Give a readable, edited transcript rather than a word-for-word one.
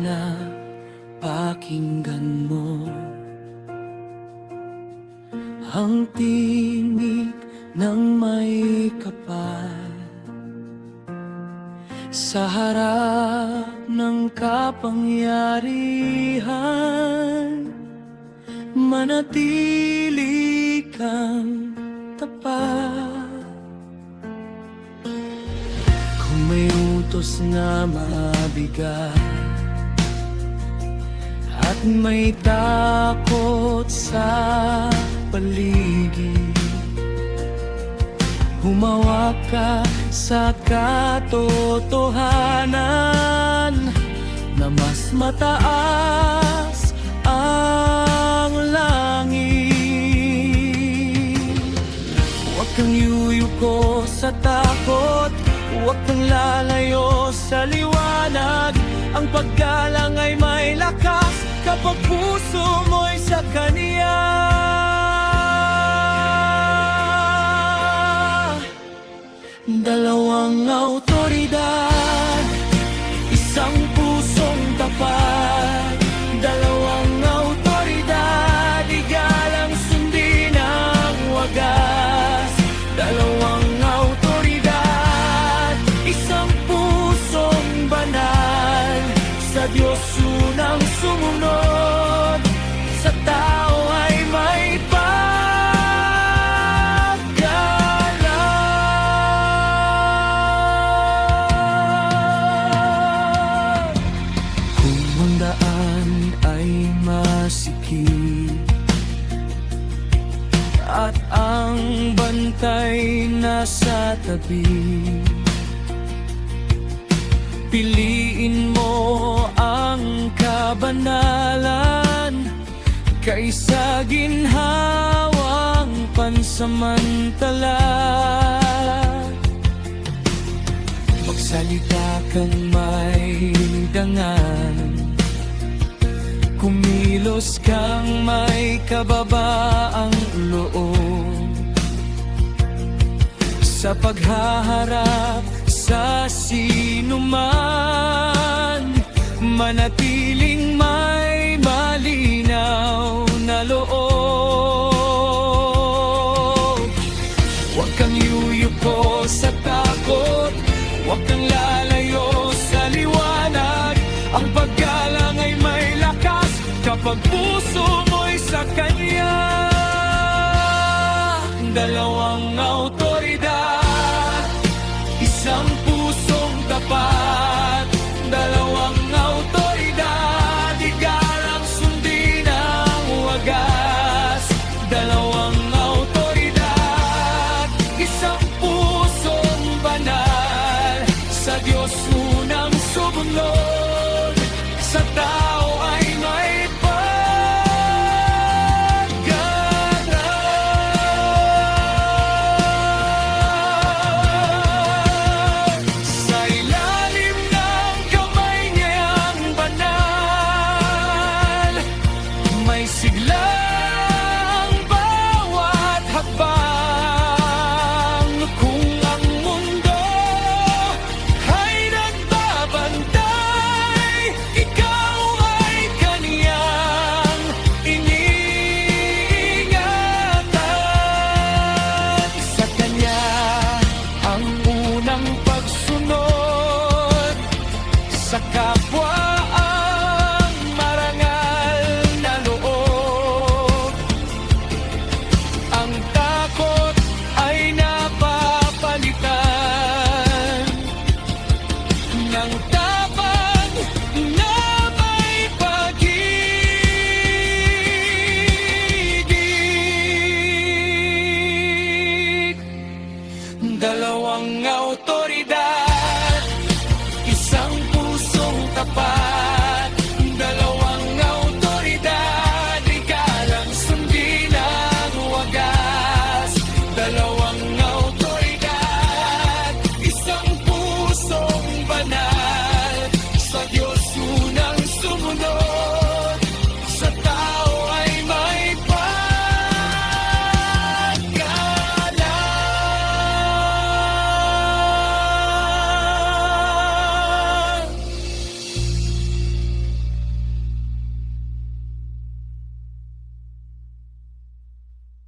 sana pakinggan mo ang tinig ng may kapal sa harap ng kapangyarihan. Manatili kang tapat. Kung may utos na mabigat at may takot sa paligid, humawak ka sa katotohanan na mas mataas ang langit. Huwag kang yuyuko sa takot, huwag kang lalayo sa liwanag. Ang paggalang ay may lakas kapag puso mo'y sa Kanya. Dalawang awtoridad, isang pusong tapat. Dalawang awtoridad, igalang sundin ang wagas. Dalawang awtoridad, isang pusong banal. Sa Diyos unang sumunod, sa tao ay may at ang bantay nasa tabi. Piliin mo ang kabanalan kaysa ginhawang pansamantala. Magsalita kang may dangan, kumilos kang may kababaang loob. Sa paghaharap sa sinuman, manatiling may malinaw na loob. Huwag kang yuyuko sa takot, huwag kang lalayo sa liwanag. Ang paggalang ay may lakas kapag puso mo'y sa Kanya. Dalawang awtoridad, isang pusong tapat. Dalawang awtoridad, igalang sundin ang wagas. Dalawang awtoridad, isang pusong banal. Sa Diyos unang sumunod, sa tao ay may pag-aaral. Sa ilalim ng kamay niyang banal, may siglang bawat hakbang. Kung ang mundo ay nagbabantay, ikaw ay Kaniyang iniingatan. Sa Kanya ang unang pagsunod, sa kapwa ang marangal na loob. Ang takot ay napapalitan ng